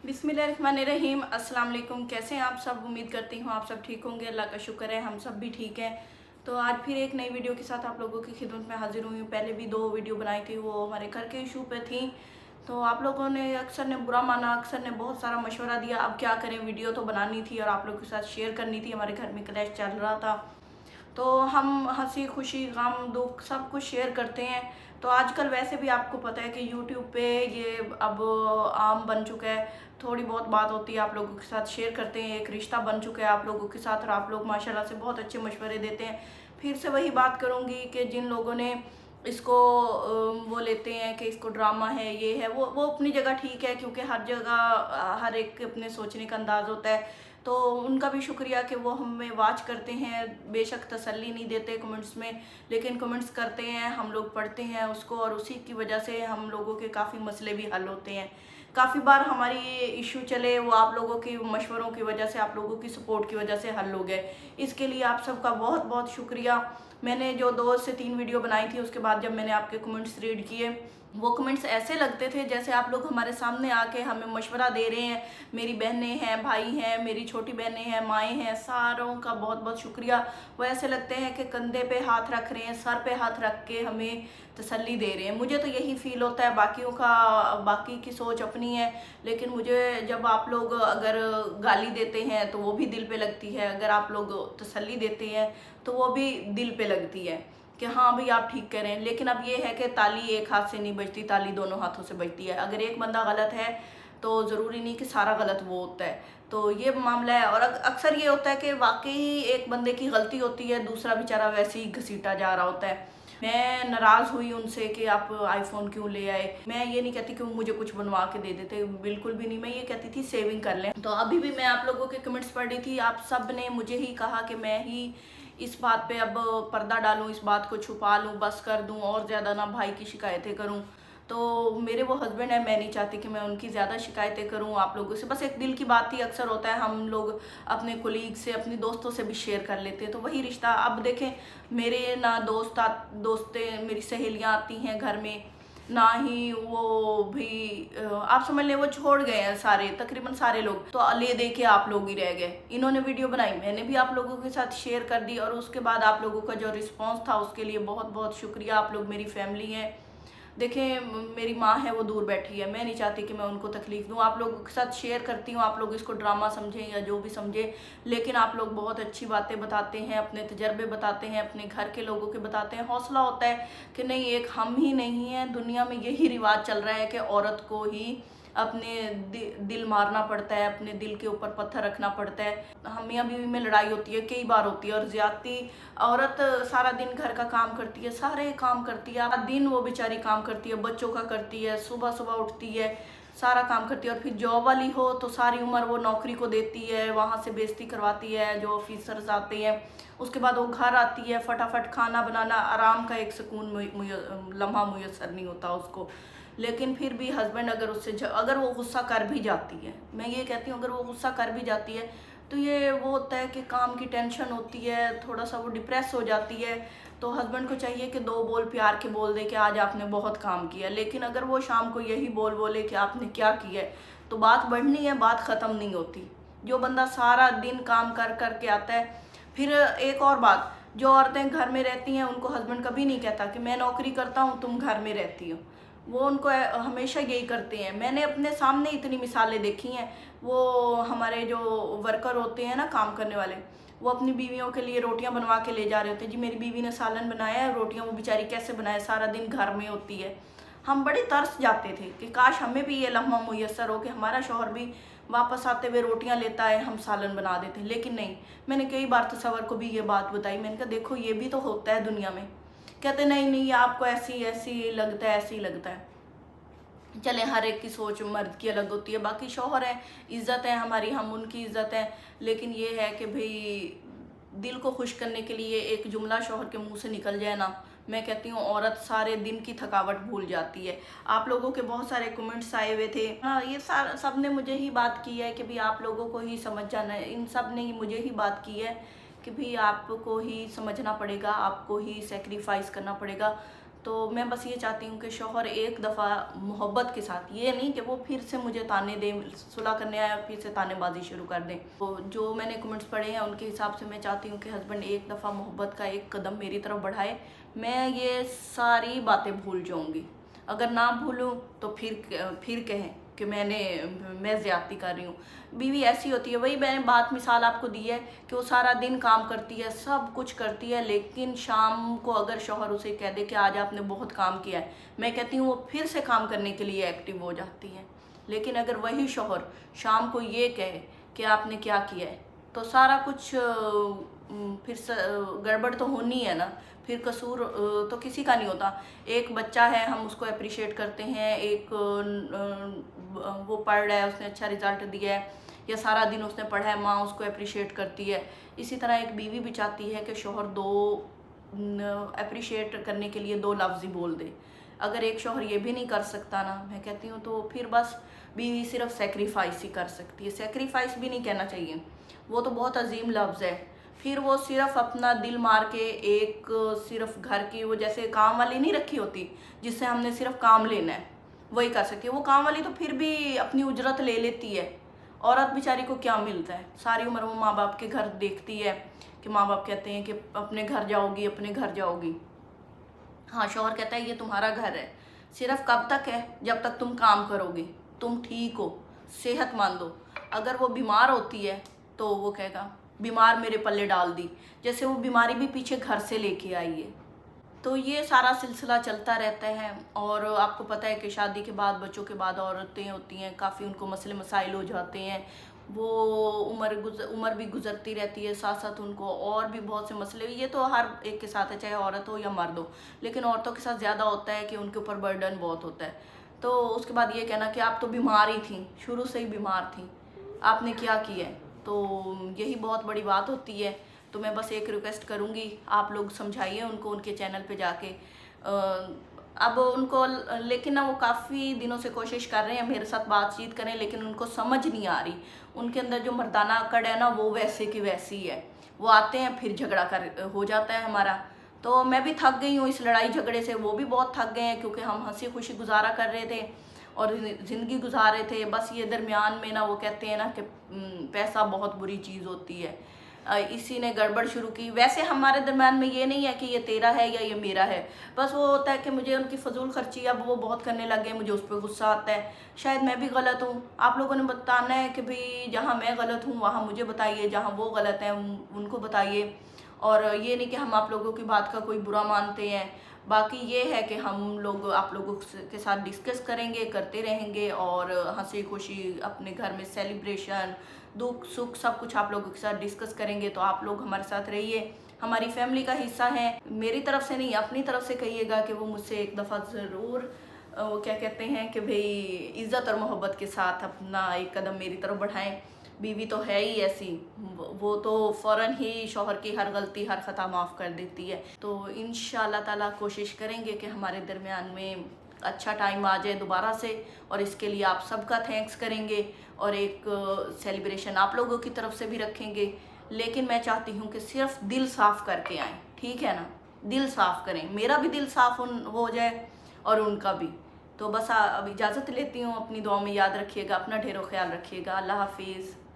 बिस्मिल्लाहिर्रहमानिर्रहीम। अस्सलाम वालेकुम। कैसे हैं आप सब? उम्मीद करती हूँ आप सब ठीक होंगे। अल्लाह का शुक्र है हम सब भी ठीक हैं। तो आज फिर एक नई वीडियो के साथ आप लोगों की खिदमत में हाजिर हुई हूँ। पहले भी 2 वीडियो बनाई थी, वो हमारे घर के इशू पे थी। तो आप लोगों ने अक्सर ने बुरा माना, अक्सर ने बहुत सारा मशवरा दिया। अब क्या करें, वीडियो तो बनानी थी और आप लोगों के साथ शेयर करनी थी। हमारे घर में क्लैश चल रहा था, तो हम हंसी खुशी गम दुख सब कुछ शेयर करते हैं। तो आजकल वैसे भी आपको पता है कि यूट्यूब पे ये अब आम बन चुका है। थोड़ी बहुत बात होती है, आप लोगों के साथ शेयर करते हैं। एक रिश्ता बन चुका है आप लोगों के साथ और आप लोग माशाल्लाह से बहुत अच्छे मशवरे देते हैं। फिर से वही बात करूँगी कि जिन लोगों ने इसको वो लेते हैं कि इसको ड्रामा है, ये है, वो अपनी जगह ठीक है, क्योंकि हर जगह हर एक के अपने सोचने का अंदाज होता है। तो उनका भी शुक्रिया कि वो हमें वाच करते हैं। बेशक तसल्ली नहीं देते कमेंट्स में, लेकिन कमेंट्स करते हैं, हम लोग पढ़ते हैं उसको, और उसी की वजह से हम लोगों के काफ़ी मसले भी हल होते हैं। काफ़ी बार हमारी ये इशू चले वो आप लोगों की मशवरों की वजह से, आप लोगों की सपोर्ट की वजह से हल हो गए। इसके लिए आप सबका बहुत बहुत शुक्रिया। मैंने जो 2 से 3 वीडियो बनाई थी, उसके बाद जब मैंने आपके कमेंट्स रीड किए, वो कमेंट्स ऐसे लगते थे जैसे आप लोग हमारे सामने आके हमें मशवरा दे रहे हैं। मेरी बहनें हैं, भाई हैं, मेरी छोटी बहनें हैं, माएँ हैं, सारों का बहुत बहुत शुक्रिया। वो ऐसे लगते हैं कि कंधे पे हाथ रख रहे हैं, सर पे हाथ रख के हमें तसल्ली दे रहे हैं। मुझे तो यही फील होता है, बाकी की सोच अपनी है, लेकिन मुझे जब आप लोग अगर गाली देते हैं तो वो भी दिल पे लगती है, अगर आप लोग तसल्ली देते हैं तो वो भी दिल पे लगती है कि हाँ भाई आप ठीक कह रहे हैं। लेकिन अब ये है कि ताली एक हाथ से नहीं बजती, ताली दोनों हाथों से बजती है। अगर एक बंदा गलत है तो ज़रूरी नहीं कि सारा गलत वो होता है। तो ये मामला है, और अक्सर ये होता है कि वाकई एक बंदे की गलती होती है, दूसरा बेचारा वैसे ही घसीटा जा रहा होता है। मैं नाराज़ हुई उनसे कि आप आईफोन क्यों ले आए। मैं ये नहीं कहती कि वो मुझे कुछ बनवा के दे देते, बिल्कुल भी नहीं। मैं ये कहती थी सेविंग कर लें। तो अभी भी मैं आप लोगों के कमेंट्स पढ़ रही थी, आप सब ने मुझे ही कहा कि मैं ही इस बात पे अब पर्दा डालूं, इस बात को छुपा लूं, बस कर दूं और ज़्यादा ना भाई की शिकायतें करूं। तो मेरे वो हस्बैंड है, मैं नहीं चाहती कि मैं उनकी ज़्यादा शिकायतें करूं आप लोगों से। बस एक दिल की बात थी। अक्सर होता है हम लोग अपने कोलीग से, अपने दोस्तों से भी शेयर कर लेते हैं, तो वही रिश्ता। अब देखें, मेरे ना दोस्तें मेरी सहेलियां आती हैं घर में, ना ही वो भी आप समझ लें वो छोड़ गए हैं सारे, तकरीबन सारे लोग। तो ले दे के आप लोग ही रह गए। इन्होंने वीडियो बनाई, मैंने भी आप लोगों के साथ शेयर कर दी, और उसके बाद आप लोगों का जो रिस्पांस था उसके लिए बहुत बहुत शुक्रिया। आप लोग मेरी फैमिली हैं। देखें, मेरी माँ है, वो दूर बैठी है, मैं नहीं चाहती कि मैं उनको तकलीफ दूँ। आप लोगों के साथ शेयर करती हूँ, आप लोग इसको ड्रामा समझें या जो भी समझें, लेकिन आप लोग बहुत अच्छी बातें बताते हैं, अपने तजर्बे बताते हैं, अपने घर के लोगों के बताते हैं। हौसला होता है कि नहीं, एक हम ही नहीं हैं, दुनिया में यही रिवाज चल रहा है कि औरत को ही अपने दिल मारना पड़ता है, अपने दिल के ऊपर पत्थर रखना पड़ता है। हम मियाँ बीवी में लड़ाई होती है, कई बार होती है, और ज्यादती। औरत सारा दिन घर का काम करती है, सारे काम करती है, सारा दिन वो बेचारी काम करती है, बच्चों का करती है, सुबह सुबह उठती है, सारा काम करती है। और फिर जॉब वाली हो तो सारी उम्र वो नौकरी को देती है, वहाँ से बेइज्जती करवाती है जो ऑफिसर्स आते हैं। उसके बाद वो घर आती है, फटाफट खाना बनाना, आराम का एक सुकून लम्हा मुयसर नहीं होता उसको। लेकिन फिर भी हस्बैंड अगर अगर वो गुस्सा कर भी जाती है, मैं ये कहती हूँ अगर वो गुस्सा कर भी जाती है, तो ये वो होता है कि काम की टेंशन होती है, थोड़ा सा वो डिप्रेस हो जाती है। तो हस्बैंड को चाहिए कि 2 बोल प्यार के बोल दे कि आज आपने बहुत काम किया। लेकिन अगर वो शाम को यही बोले कि आपने क्या किया है, तो बात बढ़नी है, बात ख़त्म नहीं होती। जो बंदा सारा दिन काम कर कर के आता है। फिर एक और बात, जो औरतें घर में रहती हैं उनको हस्बैंड कभी नहीं कहता कि मैं नौकरी करता हूँ, तुम घर में रहती हो। वो उनको हमेशा यही करते हैं। मैंने अपने सामने इतनी मिसालें देखी हैं। वो हमारे जो वर्कर होते हैं ना, काम करने वाले, वो अपनी बीवियों के लिए रोटियां बनवा के ले जा रहे होते हैं। जी मेरी बीवी ने सालन बनाया है, रोटियां वो बेचारी कैसे बनाए, सारा दिन घर में होती है। हम बड़े तरस जाते थे कि काश हमें भी ये लम्हा मुयस्सर हो कि हमारा शौहर भी वापस आते हुए रोटियां लेता है, हम सालन बना देते। लेकिन नहीं, मैंने कई बार तसव्वुर को भी ये बात बताई। मैंने कहा देखो ये भी तो होता है दुनिया में। कहते नहीं नहीं, आपको ऐसी ऐसी लगता है, ऐसी लगता है। चले, हर एक की सोच मर्द की अलग होती है। बाकी शौहर है, इज़्ज़त है हमारी, हम उनकी इज़्ज़त है। लेकिन ये है कि भाई दिल को खुश करने के लिए एक जुमला शौहर के मुंह से निकल जाए ना, मैं कहती हूँ औरत सारे दिन की थकावट भूल जाती है। आप लोगों के बहुत सारे कमेंट्स आए हुए थे। हाँ, ये सब ने मुझे ही बात की है कि भाई आप लोगों को ही समझ जाना है। इन सब ने ही मुझे ही बात की है कि भाई आपको ही समझना पड़ेगा, आपको ही सेक्रीफाइस करना पड़ेगा। तो मैं बस ये चाहती हूँ कि शौहर एक दफ़ा मोहब्बत के साथ, ये नहीं कि वो फिर से मुझे ताने दें, सुलह करने आया फिर से तानेबाजी शुरू कर दें। तो जो मैंने कमेंट्स पढ़े हैं उनके हिसाब से मैं चाहती हूँ कि हस्बैंड एक दफ़ा मोहब्बत का एक कदम मेरी तरफ बढ़ाए, मैं ये सारी बातें भूल जाऊँगी। अगर ना भूलूँ तो फिर कहें कि मैं ज़्यादती कर रही हूँ। बीवी ऐसी होती है, वही मैंने बात मिसाल आपको दी है कि वो सारा दिन काम करती है, सब कुछ करती है, लेकिन शाम को अगर शौहर उसे कह दे कि आज आपने बहुत काम किया है, मैं कहती हूँ वो फिर से काम करने के लिए एक्टिव हो जाती है। लेकिन अगर वही शौहर शाम को ये कहे कि आपने क्या किया है, तो सारा कुछ फिर से गड़बड़ तो होनी है ना, फिर कसूर तो किसी का नहीं होता। एक बच्चा है, हम उसको अप्रिशिएट करते हैं, एक वो पढ़ रहा है, उसने अच्छा रिजल्ट दिया है या सारा दिन उसने पढ़ा है, माँ उसको अप्रिशिएट करती है। इसी तरह एक बीवी भी चाहती है कि शौहर दो अप्रिशिएट करने के लिए दो लफ्ज़ ही बोल दे। अगर एक शौहर ये भी नहीं कर सकता ना, मैं कहती हूँ तो फिर बस बीवी सिर्फ सेक्रीफाइस ही कर सकती है। सेक्रीफाइस भी नहीं कहना चाहिए, वो तो बहुत अजीम लफ्ज़ है। फिर वो सिर्फ अपना दिल मार के एक सिर्फ घर की, वो जैसे काम वाली नहीं रखी होती जिससे हमने सिर्फ काम लेना है, वही कर सकती है। वो काम वाली तो फिर भी अपनी उजरत ले लेती है। औरत बेचारी को क्या मिलता है, सारी उम्र वो माँ बाप के घर देखती है कि माँ बाप कहते हैं कि अपने घर जाओगी, अपने घर जाओगी। हाँ, शौहर कहता है ये तुम्हारा घर है, सिर्फ कब तक है, जब तक तुम काम करोगे, तुम ठीक हो, सेहतमंद हो। अगर वो बीमार होती है तो वो कहेगा बीमार मेरे पल्ले डाल दी, जैसे वो बीमारी भी पीछे घर से लेके आई है। तो ये सारा सिलसिला चलता रहता है। और आपको पता है कि शादी के बाद, बच्चों के बाद औरतें होती हैं, काफ़ी उनको मसले मसाइल हो जाते हैं। वो उम्र भी गुजरती रहती है, साथ साथ उनको और भी बहुत से मसले, ये तो हर एक के साथ है, चाहे औरत हो या मर्द हो, लेकिन औरतों के साथ ज़्यादा होता है कि उनके ऊपर बर्डन बहुत होता है। तो उसके बाद ये कहना कि आप तो बीमार ही थी, शुरू से ही बीमार थी, आपने क्या किया है। तो यही बहुत बड़ी बात होती है। तो मैं बस एक रिक्वेस्ट करूँगी, आप लोग समझाइए उनको उनके चैनल पे जाके। अब उनको लेकिन ना वो काफ़ी दिनों से कोशिश कर रहे हैं मेरे साथ बातचीत करें, लेकिन उनको समझ नहीं आ रही। उनके अंदर जो मर्दाना अकड़ है ना, वो वैसे की वैसी है। वो आते हैं फिर झगड़ा कर हो जाता है हमारा। तो मैं भी थक गई हूँ इस लड़ाई झगड़े से, वो भी बहुत थक गए हैं, क्योंकि हम हंसी खुशी गुजारा कर रहे थे और ज़िंदगी गुजार रहे थे। बस ये दरमियान में ना वो कहते हैं ना कि पैसा बहुत बुरी चीज़ होती है, इसी ने गड़बड़ शुरू की। वैसे हमारे दरम्यान में ये नहीं है कि ये तेरा है या ये मेरा है, बस वो होता है कि मुझे उनकी फजूल खर्ची अब वो बहुत करने लग गए, मुझे उस पर गुस्सा आता है। शायद मैं भी गलत हूँ, आप लोगों ने बताना है कि भाई जहाँ मैं गलत हूँ वहाँ मुझे बताइए, जहाँ वो गलत है उनको बताइए। और ये नहीं कि हम आप लोगों की बात का कोई बुरा मानते हैं। बाकी ये है कि हम लोग आप लोगों के साथ डिस्कस करेंगे, करते रहेंगे, और हंसी खुशी अपने घर में सेलिब्रेशन, दुख सुख सब कुछ आप लोगों के साथ डिस्कस करेंगे। तो आप लोग हमारे साथ रहिए, हमारी फैमिली का हिस्सा है। मेरी तरफ से नहीं, अपनी तरफ से कहिएगा कि वो मुझसे एक दफ़ा ज़रूर वो क्या कहते हैं कि भाई इज़्ज़त और मोहब्बत के साथ अपना एक कदम मेरी तरफ बढ़ाएं। बीवी तो है ही ऐसी, वो तो फ़ौरन ही शौहर की हर गलती हर ख़ता माफ़ कर देती है। तो इंशाअल्लाह ताला कोशिश करेंगे कि हमारे दरमियान में अच्छा टाइम आ जाए दोबारा से, और इसके लिए आप सबका थैंक्स करेंगे और एक सेलिब्रेशन आप लोगों की तरफ से भी रखेंगे। लेकिन मैं चाहती हूँ कि सिर्फ दिल साफ़ करके आएँ, ठीक है ना, दिल साफ़ करें, मेरा भी दिल साफ़ हो जाए और उनका भी। तो बस अब इजाज़त लेती हूँ, अपनी दुआ में याद रखिएगा, अपना ढेरों ख्याल रखिएगा। अल्लाह हाफिज़।